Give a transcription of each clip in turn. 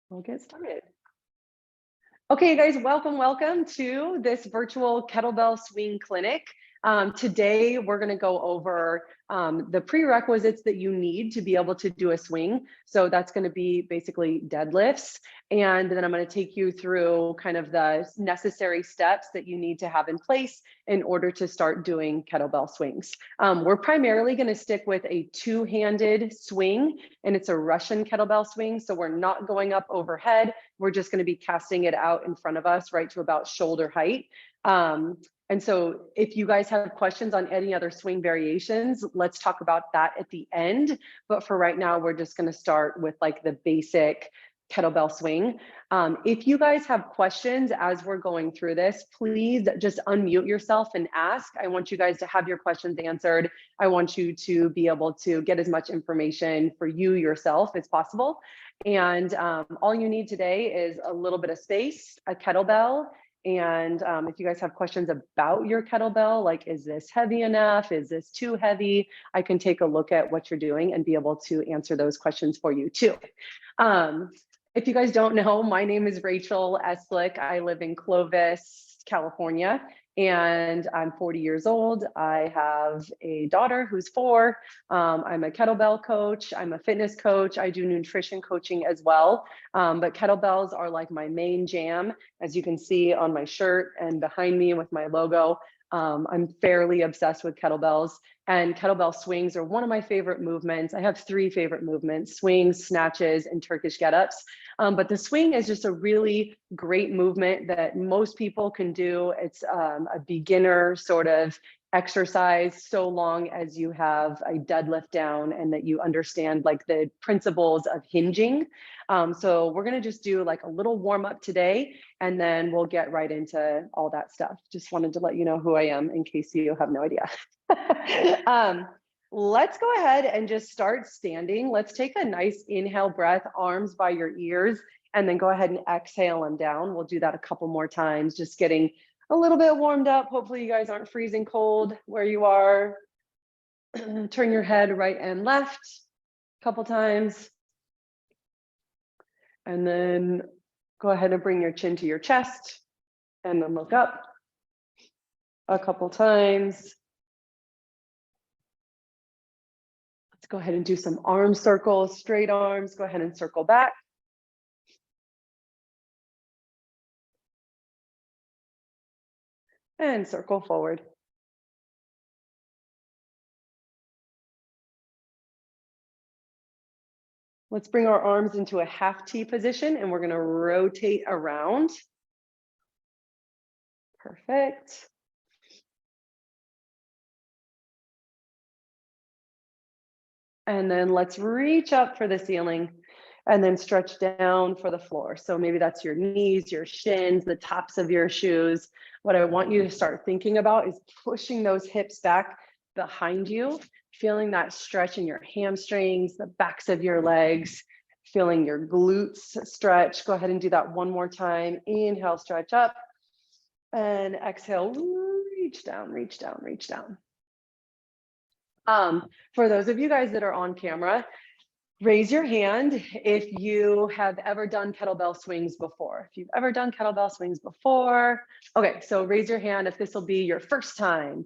We'll get started. Okay, guys, welcome to this virtual kettlebell swing clinic. Today, we're going to go over the prerequisites that you need to be able to do a swing. So that's going to be basically deadlifts. And then I'm going to take you through kind of the necessary steps that you need to have in place in order to start doing kettlebell swings. We're primarily going to stick with a two-handed swing, and it's a Russian kettlebell swing. So we're not going up overhead. We're just going to be casting it out in front of us, right to about shoulder height. And so if you guys have questions on any other swing variations, let's talk about that at the end. But for right now, we're just going to start with like the basic kettlebell swing. If you guys have questions as we're going through this, please just unmute yourself and ask. I want you guys to have your questions answered. I want you to be able to get as much information for you yourself as possible. And all you need today is a little bit of space, a kettlebell. And if you guys have questions about your kettlebell, like, is this heavy enough? Is this too heavy? I can take a look at what you're doing and be able to answer those questions for you too. If you guys don't know, my name is Rachel Eslick. I live in Clovis, California, and I'm 40 years old. I have a daughter who's 4. I'm a kettlebell coach. I'm a fitness coach. I do nutrition coaching as well. But kettlebells are like my main jam, as you can see on my shirt and behind me with my logo. I'm fairly obsessed with kettlebells, and kettlebell swings are one of my favorite movements. I have 3 favorite movements: swings, snatches, and Turkish get-ups. But the swing is just a really great movement that most people can do. It's a beginner sort of exercise, so long as you have a deadlift down and that you understand like the principles of hinging. So we're gonna just do like a little warm up today, and then we'll get right into all that stuff. Just wanted to let you know who I am in case you have no idea. Let's go ahead and just start standing. Let's take a nice inhale breath, arms by your ears, and then go ahead and exhale them down. We'll do that a couple more times, just getting a little bit warmed up. Hopefully you guys aren't freezing cold where you are. Turn your head right and left a couple times. And then go ahead and bring your chin to your chest and then look up a couple times. Let's go ahead and do some arm circles, straight arms. Go ahead and circle back. And circle forward. Let's bring our arms into a half T position, and we're going to rotate around. Perfect. And then let's reach up for the ceiling and then stretch down for the floor. So maybe that's your knees, your shins, the tops of your shoes. What I want you to start thinking about is pushing those hips back behind you, feeling that stretch in your hamstrings, the backs of your legs, feeling your glutes stretch. Go ahead and do that one more time. Inhale, stretch up, and exhale, reach down, reach down, reach down. For those of you guys that are on camera, raise your hand if you have ever done kettlebell swings before. If you've ever done kettlebell swings before. Okay, so raise your hand if this will be your first time.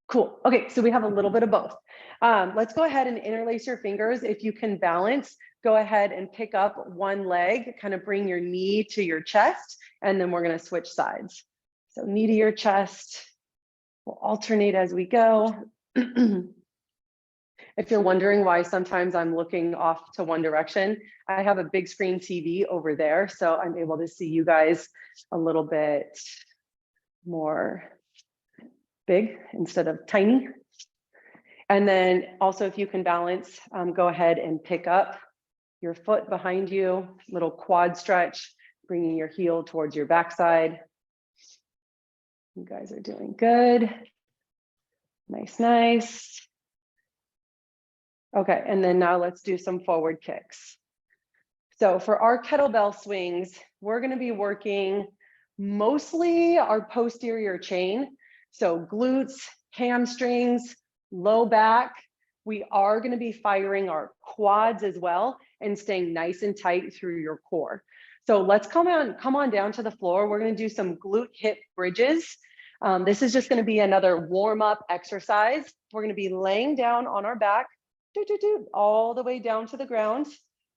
Cool. Okay, so we have a little bit of both. Let's go ahead and interlace your fingers. If you can balance, go ahead and pick up one leg, kind of bring your knee to your chest, and then we're going to switch sides. So knee to your chest. We'll alternate as we go. If you're wondering why sometimes I'm looking off to one direction, I have a big screen TV over there, so I'm able to see you guys a little bit more big instead of tiny. And then also, if you can balance, go ahead and pick up your foot behind you, little quad stretch, bringing your heel towards your backside. You guys are doing good. Nice, nice. Okay, and then now let's do some forward kicks. So for our kettlebell swings, we're going to be working mostly our posterior chain. So glutes, hamstrings, low back. We are going to be firing our quads as well. and staying nice and tight through your core. So let's come on down to the floor. We're going to do some glute hip bridges. This is just going to be another warm-up exercise. We're going to be laying down on our back, all the way down to the ground.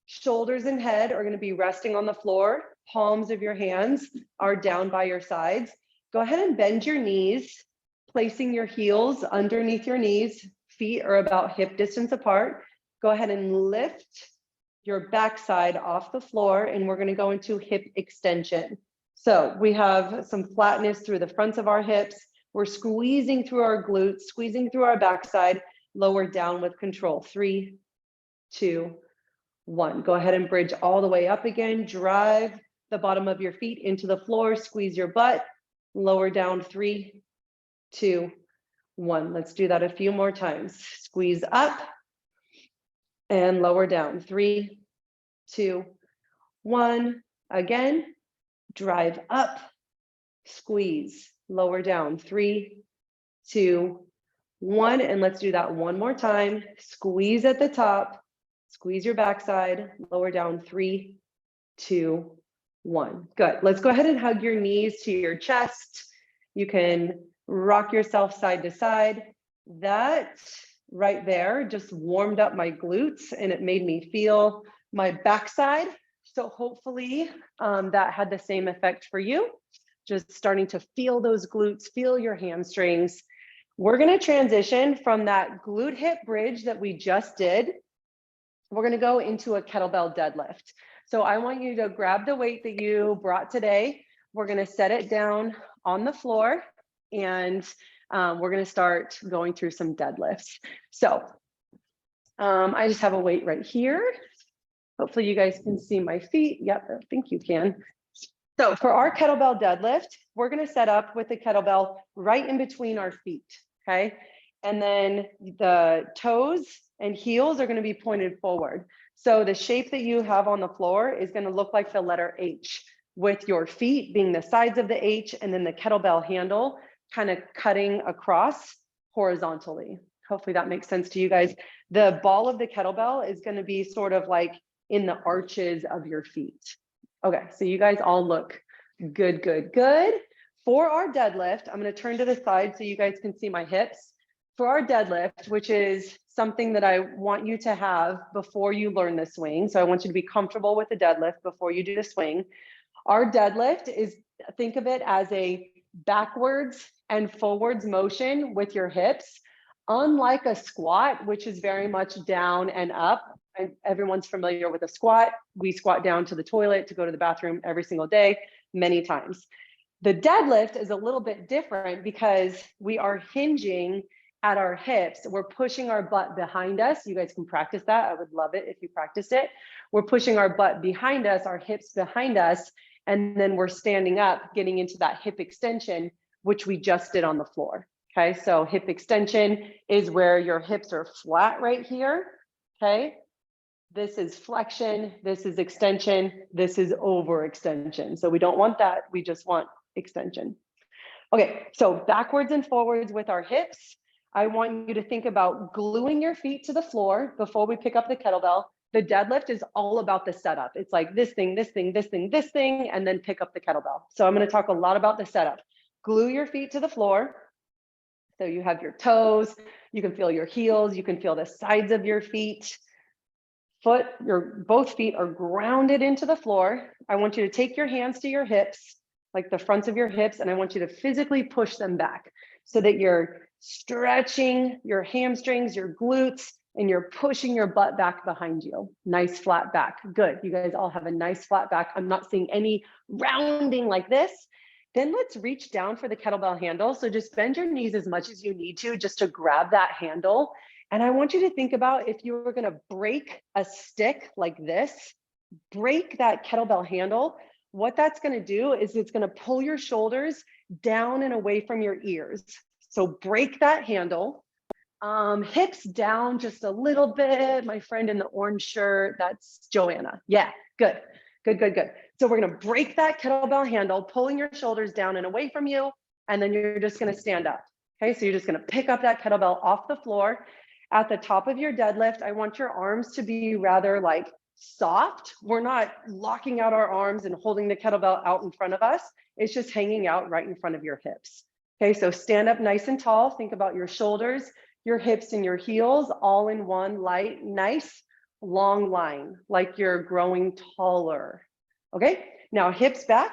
Shoulders and head are going to be resting on the floor. Palms of your hands are down by your sides. Go ahead and bend your knees, placing your heels underneath your knees. Feet are about hip distance apart. Go ahead and lift your backside off the floor, and we're going to go into hip extension. So we have some flatness through the fronts of our hips. We're squeezing through our glutes, squeezing through our backside, lower down with control. 3, 2, 1. Go ahead and bridge all the way up again. Drive the bottom of your feet into the floor, squeeze your butt, lower down. 3, 2, 1. Let's do that a few more times. Squeeze up and lower down. 3, 2, 1. Again, drive up, squeeze, lower down. 3, 2, 1. And let's do that one more time. Squeeze at the top, squeeze your backside, lower down. 3, 2, 1. Good. Let's go ahead and hug your knees to your chest. You can rock yourself side to side. That right there just warmed up my glutes and it made me feel my backside. So hopefully that had the same effect for you. Just starting to feel those glutes, feel your hamstrings. We're going to transition from that glute hip bridge that we just did. We're going to go into a kettlebell deadlift. So I want you to grab the weight that you brought today. We're going to set it down on the floor, and we're going to start going through some deadlifts. So I just have a weight right here. Hopefully you guys can see my feet. Yep, I think you can. So for our kettlebell deadlift, we're going to set up with the kettlebell right in between our feet, okay? And then the toes and heels are going to be pointed forward. So the shape that you have on the floor is going to look like the letter H, with your feet being the sides of the H and then the kettlebell handle kind of cutting across horizontally. Hopefully that makes sense to you guys. The ball of the kettlebell is going to be sort of like in the arches of your feet. Okay, so you guys all look good, good, good. For our deadlift, I'm going to turn to the side so you guys can see my hips. For our deadlift, which is something that I want you to have before you learn the swing. So I want you to be comfortable with the deadlift before you do the swing. Our deadlift is, think of it as a backwards and forwards motion with your hips. Unlike a squat, which is very much down and up. Everyone's familiar with a squat. We squat down to the toilet to go to the bathroom every single day, many times. The deadlift is a little bit different because we are hinging at our hips. We're pushing our butt behind us. You guys can practice that. I would love it if you practice it. We're pushing our butt behind us, our hips behind us, and then we're standing up, getting into that hip extension, which we just did on the floor. Okay, so hip extension is where your hips are flat right here. Okay, this is flexion, this is extension, this is overextension. So we don't want that, we just want extension. Okay, so backwards and forwards with our hips. I want you to think about gluing your feet to the floor before we pick up the kettlebell. The deadlift is all about the setup. It's like this thing, this thing, this thing, this thing, and then pick up the kettlebell. So I'm going to talk a lot about the setup. Glue your feet to the floor. So you have your toes, you can feel your heels, you can feel the sides of your feet. Both feet are grounded into the floor. I want you to take your hands to your hips, like the fronts of your hips, and I want you to physically push them back so that you're stretching your hamstrings, your glutes, and you're pushing your butt back behind you. Nice flat back. Good. You guys all have a nice flat back. I'm not seeing any rounding like this. Then let's reach down for the kettlebell handle. So just bend your knees as much as you need to just to grab that handle. And I want you to think about if you were going to break a stick like this, break that kettlebell handle. What that's going to do is it's going to pull your shoulders down and away from your ears. So break that handle. Hips down just a little bit. My friend in the orange shirt, that's Joanna. Yeah, good, good, good, good. So we're going to break that kettlebell handle, pulling your shoulders down and away from you. And then you're just going to stand up. Okay, so you're just going to pick up that kettlebell off the floor. At the top of your deadlift, I want your arms to be rather like soft. We're not locking out our arms and holding the kettlebell out in front of us. It's just hanging out right in front of your hips. Okay, so stand up nice and tall. Think about your shoulders, your hips, and your heels all in one light, nice, long line, like you're growing taller. Okay, now hips back.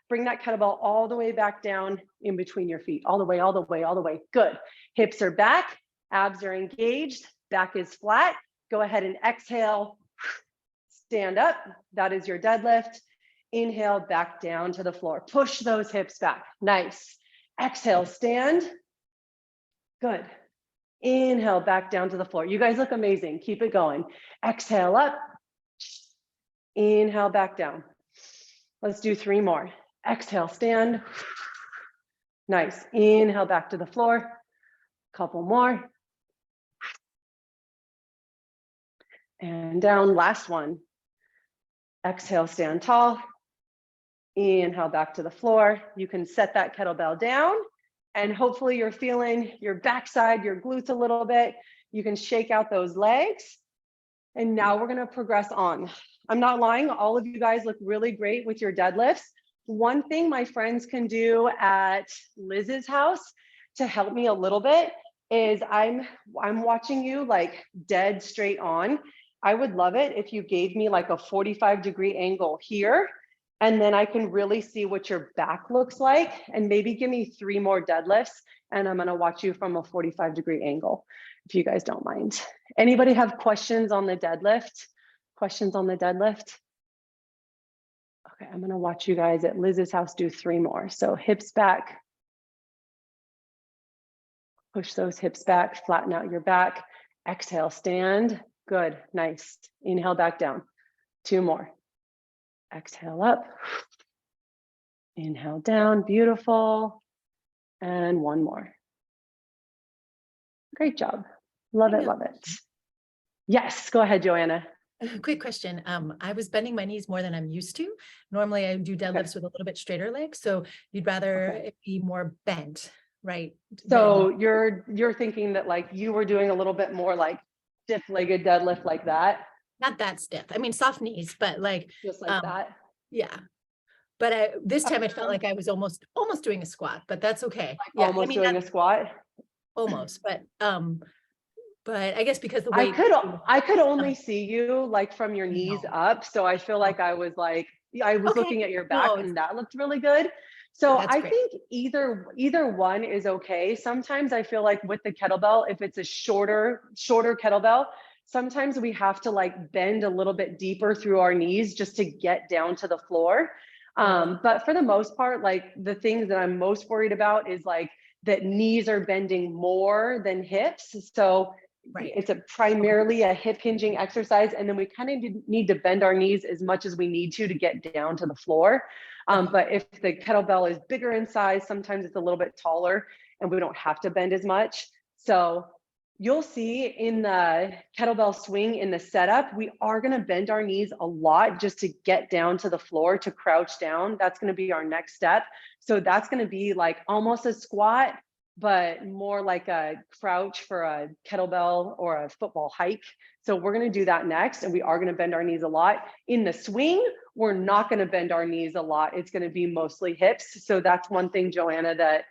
Bring that kettlebell all the way back down in between your feet, all the way, all the way, all the way. Good. Hips are back, abs are engaged, back is flat. Go ahead and exhale, stand up. That is your deadlift. Inhale, back down to the floor. Push those hips back. Nice. Exhale, stand. Good. Inhale, back down to the floor. You guys look amazing. Keep it going. Exhale up. Inhale, back down. Let's do 3 more. Exhale, stand. Nice. Inhale, back to the floor. Couple more. And down, last one. Exhale, stand tall. Inhale, back to the floor. You can set that kettlebell down and hopefully you're feeling your backside, your glutes a little bit. You can shake out those legs. And now we're gonna progress on. I'm not lying, all of you guys look really great with your deadlifts. One thing my friends can do at Liz's house to help me a little bit is I'm watching you like dead straight on. I would love it if you gave me like a 45-degree angle here, and then I can really see what your back looks like, and maybe give me 3 more deadlifts, and I'm gonna watch you from a 45-degree angle, if you guys don't mind. Anybody have questions on the deadlift? Questions on the deadlift? Okay, I'm gonna watch you guys at Liz's house do 3 more. So hips back. Push those hips back, flatten out your back. Exhale, stand. Good, nice. Inhale, back down. 2 more. Exhale up. Inhale down, beautiful. And 1 more. Great job. Love it, love it. Yes, go ahead, Joanna. Quick question. I was bending my knees more than I'm used to. Normally I do deadlifts with a little bit straighter legs. So you'd rather it be more bent, right? So you're thinking that like you were doing a little bit more like stiff-legged deadlift like that? Not that stiff. I mean, soft knees, but like Just like that? Yeah. But this time it felt like I was almost doing a squat, but that's okay. Like Yeah, almost doing a squat? almost, but I guess because the weight I could only see you like from your knees up. So I feel like I was looking at your back and that looked really good. So I think either one is okay. Sometimes I feel like with the kettlebell, if it's a shorter kettlebell, sometimes we have to like bend a little bit deeper through our knees just to get down to the floor. But for the most part, like the things that I'm most worried about is like that knees are bending more than hips. So it's primarily a hip hinging exercise. And then we kind of need to bend our knees as much as we need to get down to the floor. But if the kettlebell is bigger in size, sometimes it's a little bit taller and we don't have to bend as much. So you'll see in the kettlebell swing in the setup, we are going to bend our knees a lot just to get down to the floor, to crouch down. That's going to be our next step. So that's going to be like almost a squat, but more like a crouch for a kettlebell or a football hike. So we're going to do that next, and we are going to bend our knees a lot. In the swing, we're not going to bend our knees a lot. It's going to be mostly hips. So that's one thing, Joanna, that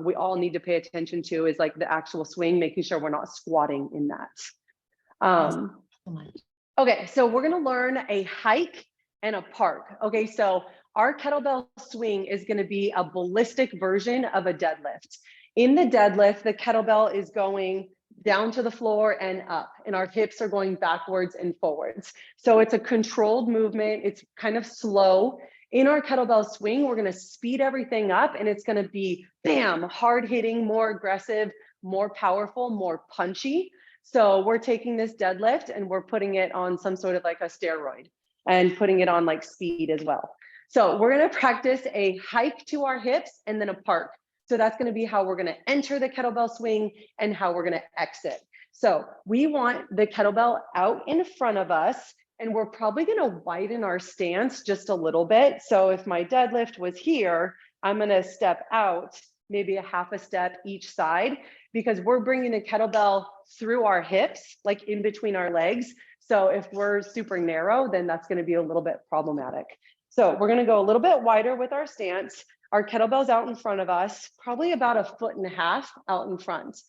we all need to pay attention to, is like the actual swing, making sure we're not squatting in that. Okay, so we're going to learn a hike and a park. Okay, so our kettlebell swing is going to be a ballistic version of a deadlift. In the deadlift, the kettlebell is going down to the floor and up, and our hips are going backwards and forwards. So it's a controlled movement. It's kind of slow. In our kettlebell swing, we're going to speed everything up, and it's going to be bam, hard hitting, more aggressive, more powerful, more punchy. So we're taking this deadlift and we're putting it on some sort of like a steroid and putting it on like speed as well. So we're going to practice a hike to our hips and then a park. So that's going to be how we're going to enter the kettlebell swing and how we're going to exit. So we want the kettlebell out in front of us, and we're probably going to widen our stance just a little bit. So if my deadlift was here, I'm going to step out maybe a half a step each side, because we're bringing the kettlebell through our hips, like in between our legs. So if we're super narrow, then that's going to be a little bit problematic. So we're going to go a little bit wider with our stance. Our kettlebell's out in front of us, probably about 1.5 feet out in front.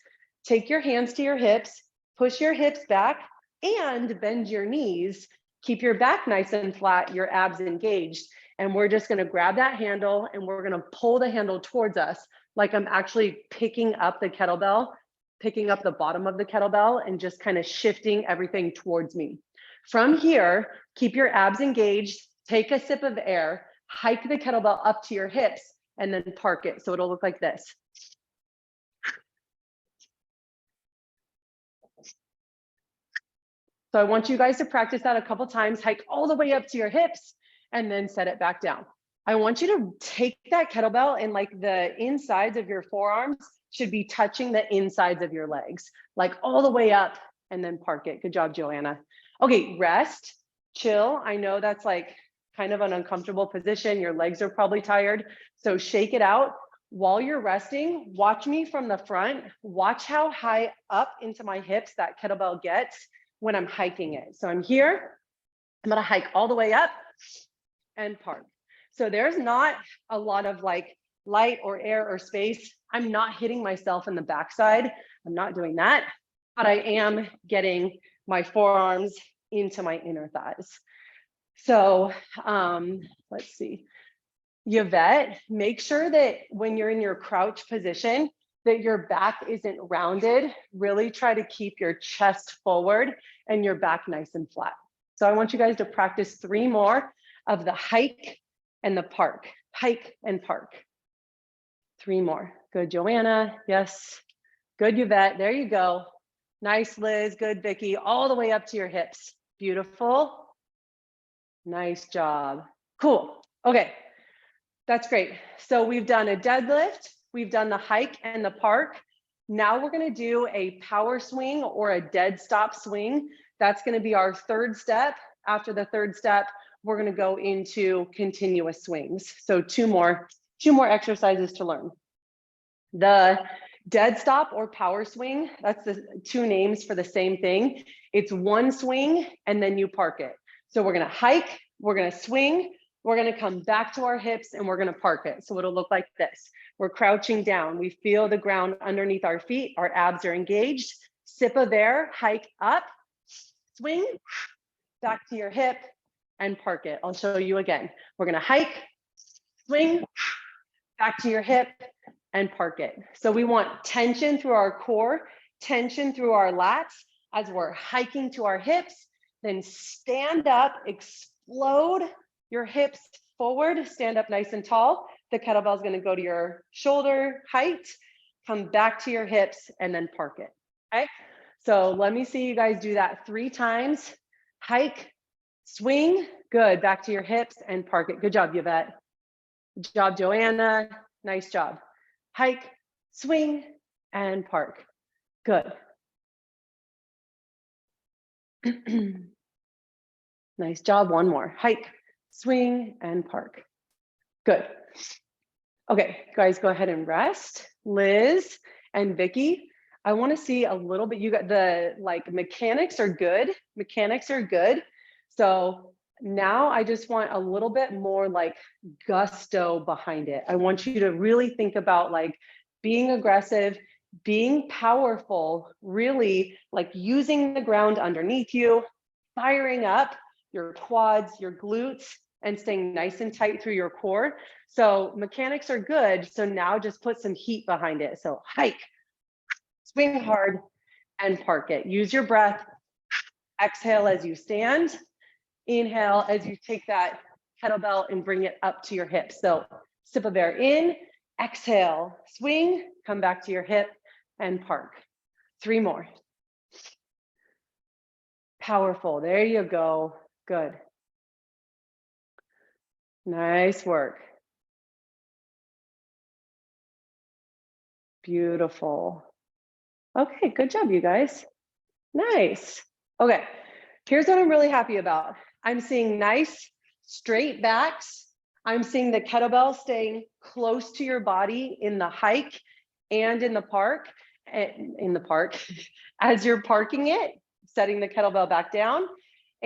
Take your hands to your hips, push your hips back and bend your knees. Keep your back nice and flat, your abs engaged. And we're just going to grab that handle and we're going to pull the handle towards us like I'm actually picking up the kettlebell, picking up the bottom of the kettlebell and just kind of shifting everything towards me. From here, keep your abs engaged, take a sip of air, hike the kettlebell up to your hips and then park it. So it'll look like this. So I want you guys to practice that a couple times, hike all the way up to your hips and then set it back down. I want you to take that kettlebell and like the insides of your forearms should be touching the insides of your legs, like all the way up and then park it. Good job, Joanna. Okay, rest, chill. I know that's like kind of an uncomfortable position. Your legs are probably tired. So shake it out. While you're resting, watch me from the front. Watch how high up into my hips that kettlebell gets when I'm hiking it. So I'm here, I'm gonna hike all the way up and park. So there's not a lot of like light or air or space. I'm not hitting myself in the backside. I'm not doing that, but I am getting my forearms into my inner thighs. So let's see. Yvette, make sure that when you're in your crouch position, that your back isn't rounded. Really try to keep your chest forward and your back nice and flat. So I want you guys to practice 3 more of the hike and the park. Hike and park. 3 more. Good, Joanna. Yes. Good, Yvette. There you go. Nice, Liz. Good, Vicky. All the way up to your hips. Beautiful. Nice job. Cool. Okay. That's great. So we've done a deadlift, we've done the hike and the park. Now we're going to do a power swing or a dead stop swing. That's going to be our 3rd step. After the 3rd step, we're going to go into continuous swings. So two more exercises to learn. The dead stop or power swing, that's the 2 names for the same thing. It's one swing and then you park it. So we're going to hike, we're going to swing, we're going to come back to our hips and we're going to park it. So it'll look like this. We're crouching down. We feel the ground underneath our feet. Our abs are engaged. Sip of air, hike up, swing, back to your hip and park it. I'll show you again. We're going to hike, swing, back to your hip and park it. So we want tension through our core, tension through our lats as we're hiking to our hips, then stand up, explode your hips forward, stand up nice and tall. The kettlebell is going to go to your shoulder height, come back to your hips, and then park it. Okay. So let me see you guys do that 3 times. Hike, swing, good. Back to your hips and park it. Good job, Yvette. Good job, Joanna. Nice job. Hike, swing, and park. Good. Nice job. 1 more. Hike, swing, and park. Good. Okay, guys, go ahead and rest. Liz and Vicky, I want to see a little bit. You got the like mechanics are good. Mechanics are good. So now I just want a little bit more like gusto behind it. I want you to really think about like being aggressive, being powerful, really like using the ground underneath you, firing up your quads, your glutes, and staying nice and tight through your core. So mechanics are good. So now just put some heat behind it. So hike, swing hard, and park it. Use your breath. Exhale as you stand. Inhale as you take that kettlebell and bring it up to your hips. So sip of air in, exhale, swing, come back to your hip and park. 3 more. Powerful. There you go. Good. Nice work. Beautiful. Okay, good job, you guys. Nice. Okay, here's what I'm really happy about. I'm seeing nice straight backs. I'm seeing the kettlebell staying close to your body in the hike and in the park. As you're parking it, setting the kettlebell back down,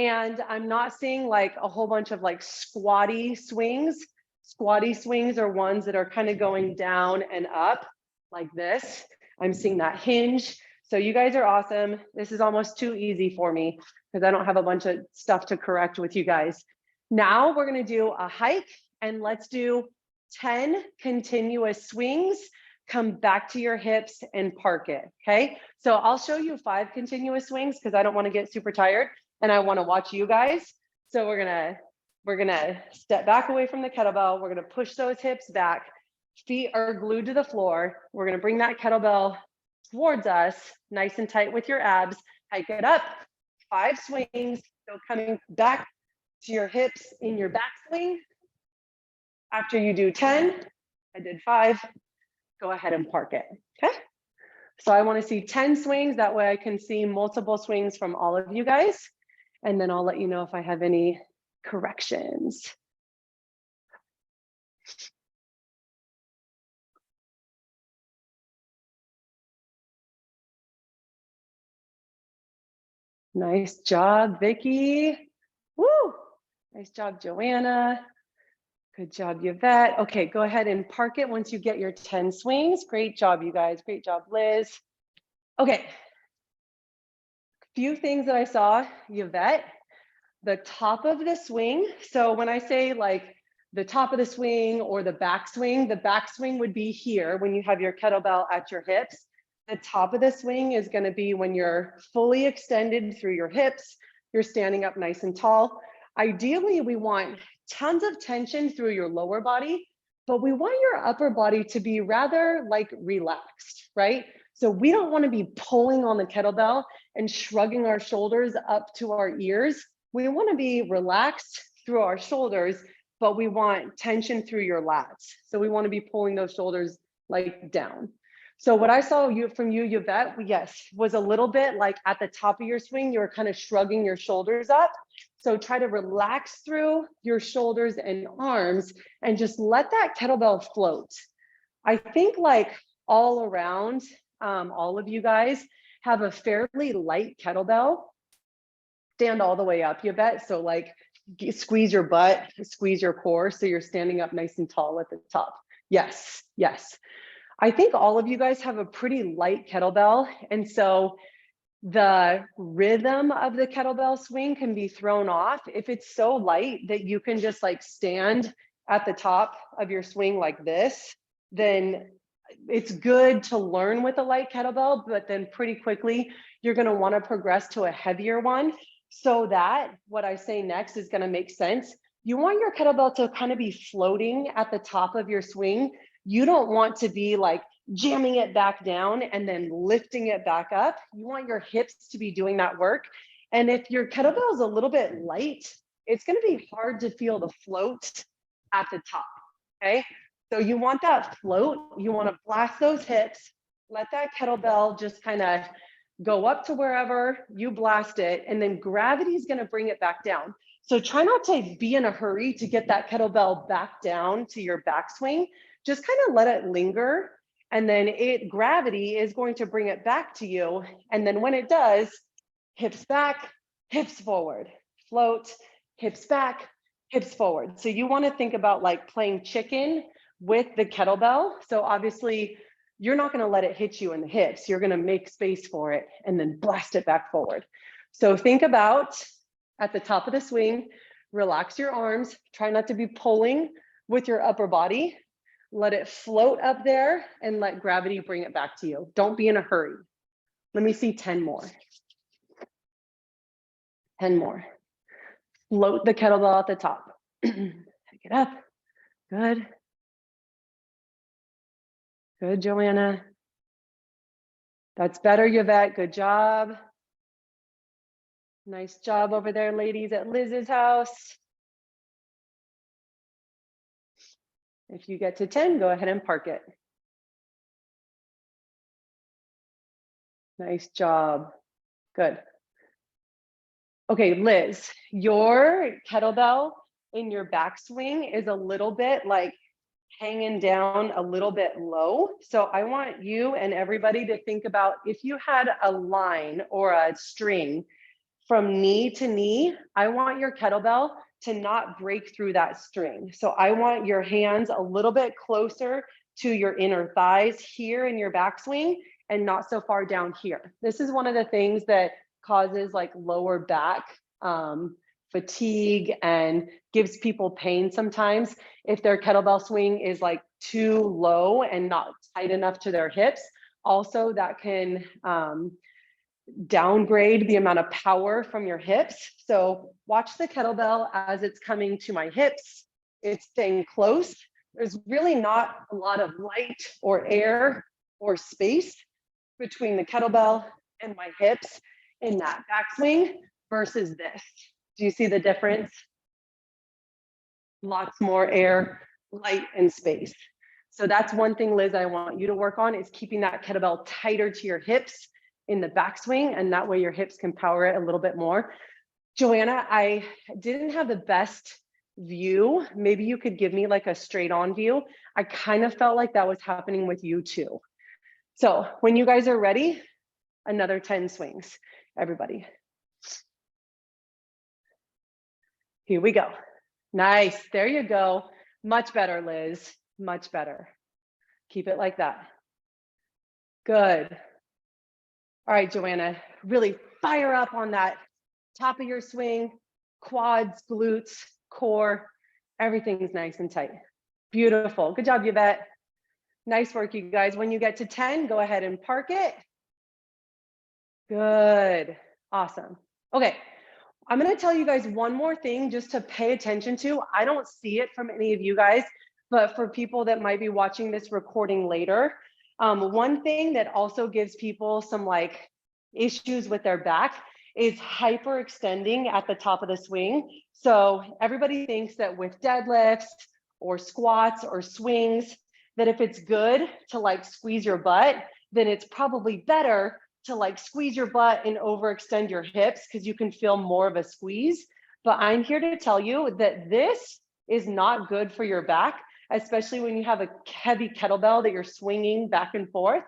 And I'm not seeing like a whole bunch of like squatty swings. Squatty swings are ones that are kind of going down and up like this. I'm seeing that hinge. So you guys are awesome. This is almost too easy for me because I don't have a bunch of stuff to correct with you guys. Now we're going to do a hike, and let's do 10 continuous swings. Come back to your hips and park it. Okay. So I'll show you 5 continuous swings because I don't want to get super tired and I want to watch you guys. So we're gonna step back away from the kettlebell. We're gonna push those hips back. Feet are glued to the floor. We're gonna bring that kettlebell towards us, nice and tight with your abs. Hike it up. 5 swings. So coming back to your hips in your back swing. After you do 10, I did 5. Go ahead and park it. Okay. So I want to see 10 swings. That way I can see multiple swings from all of you guys. And then I'll let you know if I have any corrections. Nice job, Vicky. Woo! Nice job, Joanna. Good job, Yvette. Okay, go ahead and park it once you get your 10 swings. Great job, you guys. Great job, Liz. Okay. Few things that I saw, Yvette. The top of the swing. So when I say like the top of the swing or the back swing would be here when you have your kettlebell at your hips. The top of the swing is going to be when you're fully extended through your hips. You're standing up nice and tall. Ideally, we want tons of tension through your lower body, but we want your upper body to be rather like relaxed, right? So we don't want to be pulling on the kettlebell and shrugging our shoulders up to our ears. We want to be relaxed through our shoulders, but we want tension through your lats. So we want to be pulling those shoulders like down. So what I saw from you, Yvette, yes, was a little bit like at the top of your swing, you were kind of shrugging your shoulders up. So try to relax through your shoulders and arms and just let that kettlebell float. I think like all around, all of you guys have a fairly light kettlebell. Stand all the way up, Yvette. So like squeeze your butt, squeeze your core. So you're standing up nice and tall at the top. Yes, yes. I think all of you guys have a pretty light kettlebell. And so the rhythm of the kettlebell swing can be thrown off if it's so light that you can just like stand at the top of your swing like this. Then it's good to learn with a light kettlebell, but then pretty quickly you're going to want to progress to a heavier one, so that what I say next is going to make sense. You want your kettlebell to kind of be floating at the top of your swing. You don't want to be like jamming it back down and then lifting it back up. You want your hips to be doing that work. And if your kettlebell is a little bit light, it's going to be hard to feel the float at the top. Okay. So you want that float. You want to blast those hips. Let that kettlebell just kind of go up to wherever you blast it. And then gravity is going to bring it back down. So try not to be in a hurry to get that kettlebell back down to your backswing. Just kind of let it linger. And then gravity is going to bring it back to you. And then when it does, hips back, hips forward, float, hips back, hips forward. So you want to think about like playing chicken with the kettlebell. So obviously you're not going to let it hit you in the hips. You're going to make space for it and then blast it back forward. So think about at the top of the swing, relax your arms, try not to be pulling with your upper body. Let it float up there and let gravity bring it back to you. Don't be in a hurry. Let me see 10 more. 10 more. Float the kettlebell at the top. Pick it up. Good. Good, Joanna. That's better, Yvette. Good job. Nice job over there, ladies at Liz's house. If you get to 10, go ahead and park it. Nice job. Good. Okay, Liz, your kettlebell in your backswing is a little bit like hanging down a little bit low. So I want you and everybody to think about if you had a line or a string from knee to knee, I want your kettlebell to not break through that string. So I want your hands a little bit closer to your inner thighs here in your backswing and not so far down here. This is one of the things that causes like lower back fatigue and gives people pain sometimes. If their kettlebell swing is like too low and not tight enough to their hips, also that can downgrade the amount of power from your hips. So watch the kettlebell as it's coming to my hips. It's staying close. There's really not a lot of light or air or space between the kettlebell and my hips in that backswing versus this. Do you see the difference? Lots more air, light, and space. So that's one thing, Liz, I want you to work on is keeping that kettlebell tighter to your hips in the backswing, and that way your hips can power it a little bit more. Joanna, I didn't have the best view. Maybe you could give me like a straight on view. I kind of felt like that was happening with you too. So when you guys are ready, another 10 swings, everybody. Here we go. Nice, there you go. Much better, Liz, much better. Keep it like that. Good. All right, Joanna, really fire up on that top of your swing, quads, glutes, core, everything's nice and tight. Beautiful, good job, Yvette. Nice work, you guys. When you get to 10, go ahead and park it. Good, awesome. Okay, I'm gonna tell you guys one more thing just to pay attention to. I don't see it from any of you guys, but for people that might be watching this recording later, one thing that also gives people some like issues with their back is hyperextending at the top of the swing. So everybody thinks that with deadlifts or squats or swings, that if it's good to like squeeze your butt, then it's probably better to like squeeze your butt and overextend your hips because you can feel more of a squeeze. But I'm here to tell you that this is not good for your back, especially when you have a heavy kettlebell that you're swinging back and forth.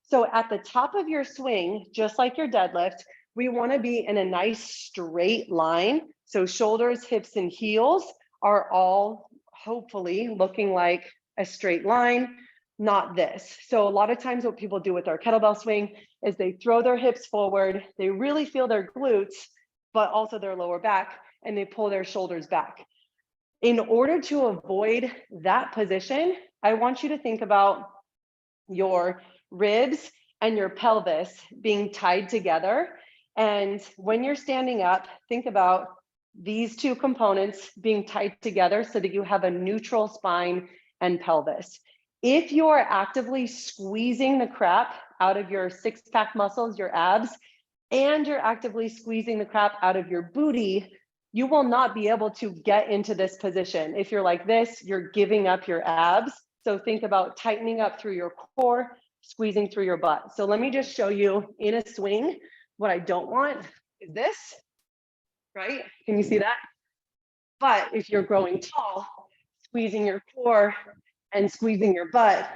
So at the top of your swing, just like your deadlift, we want to be in a nice straight line. So shoulders, hips, and heels are all hopefully looking like a straight line, not this. So a lot of times what people do with their kettlebell swing is they throw their hips forward, they really feel their glutes, but also their lower back, and they pull their shoulders back. In order to avoid that position, I want you to think about your ribs and your pelvis being tied together. And when you're standing up, think about these two components being tied together so that you have a neutral spine and pelvis. If you are actively squeezing the crap out of your six-pack muscles, your abs, and you're actively squeezing the crap out of your booty, you will not be able to get into this position. If you're like this, you're giving up your abs. So think about tightening up through your core, squeezing through your butt. So let me just show you in a swing, what I don't want is this, right? Can you see that? But if you're growing tall, squeezing your core and squeezing your butt,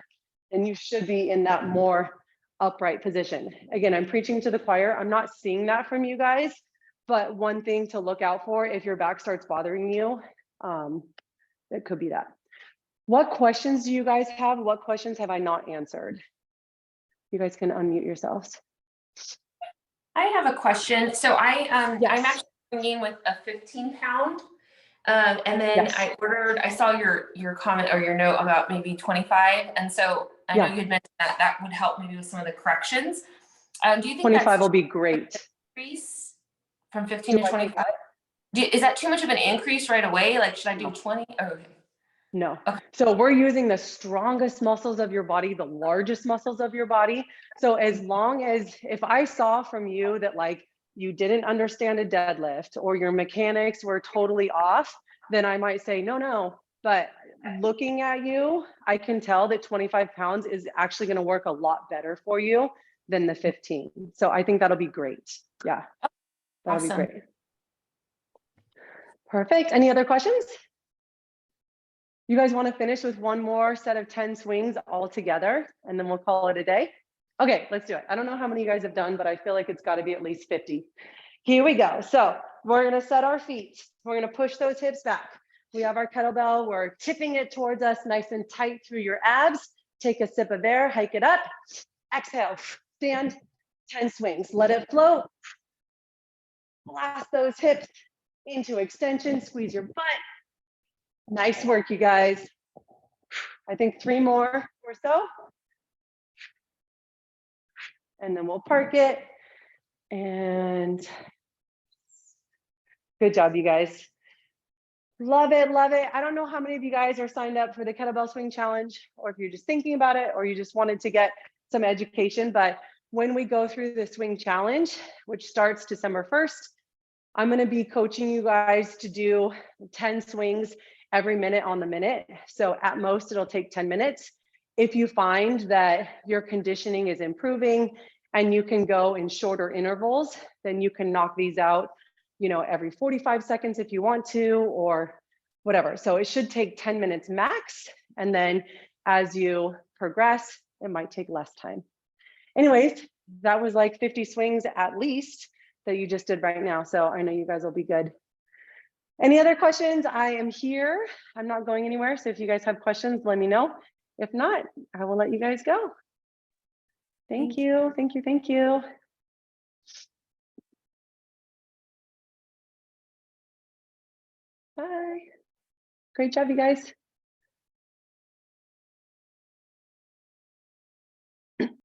then you should be in that more upright position. Again, I'm preaching to the choir. I'm not seeing that from you guys, but one thing to look out for if your back starts bothering you, it could be that. What questions do you guys have? What questions have I not answered? You guys can unmute yourselves. I have a question. So Yes. I'm actually swinging with a 15-pound. And then Yes. I saw your comment or your note about maybe 25. And so I know you had mentioned that that would help maybe with some of the corrections. Do you think 25 will be great. Increase from 15 to 25? Is that too much of an increase right away? Like, should I do 20? Oh, okay. No. Okay. So we're using the strongest muscles of your body, the largest muscles of your body. So as long as, if I saw from you that like you didn't understand a deadlift or your mechanics were totally off, then I might say, no. But looking at you, I can tell that 25 pounds is actually going to work a lot better for you than the 15. So I think that'll be great. Yeah, that'll Awesome. be great. Perfect. Any other questions? You guys want to finish with one more set of 10 swings all together, and then we'll call it a day? Okay, let's do it. I don't know how many you guys have done, but I feel like it's got to be at least 50. Here we go. So we're gonna set our feet. We're gonna push those hips back. We have our kettlebell. We're tipping it towards us nice and tight through your abs. Take a sip of air, hike it up. Exhale, stand, 10 swings. Let it float. Blast those hips into extension, squeeze your butt. Nice work, you guys. I think 3 more or so. And then we'll park it. And good job, you guys. Love it, love it. I don't know how many of you guys are signed up for the Kettlebell Swing Challenge, or if you're just thinking about it, or you just wanted to get some education. But when we go through the Swing Challenge, which starts December 1st, I'm going to be coaching you guys to do 10 swings every minute on the minute. So at most, it'll take 10 minutes. If you find that your conditioning is improving and you can go in shorter intervals, then you can knock these out, you know, every 45 seconds if you want to, or whatever. So it should take 10 minutes max. And then as you progress, it might take less time. Anyways, that was like 50 swings at least that you just did right now. So I know you guys will be good. Any other questions? I am here. I'm not going anywhere. So if you guys have questions, let me know. If not, I will let you guys go. Thank you. Thank you. Thank you. Bye. Great job, you guys.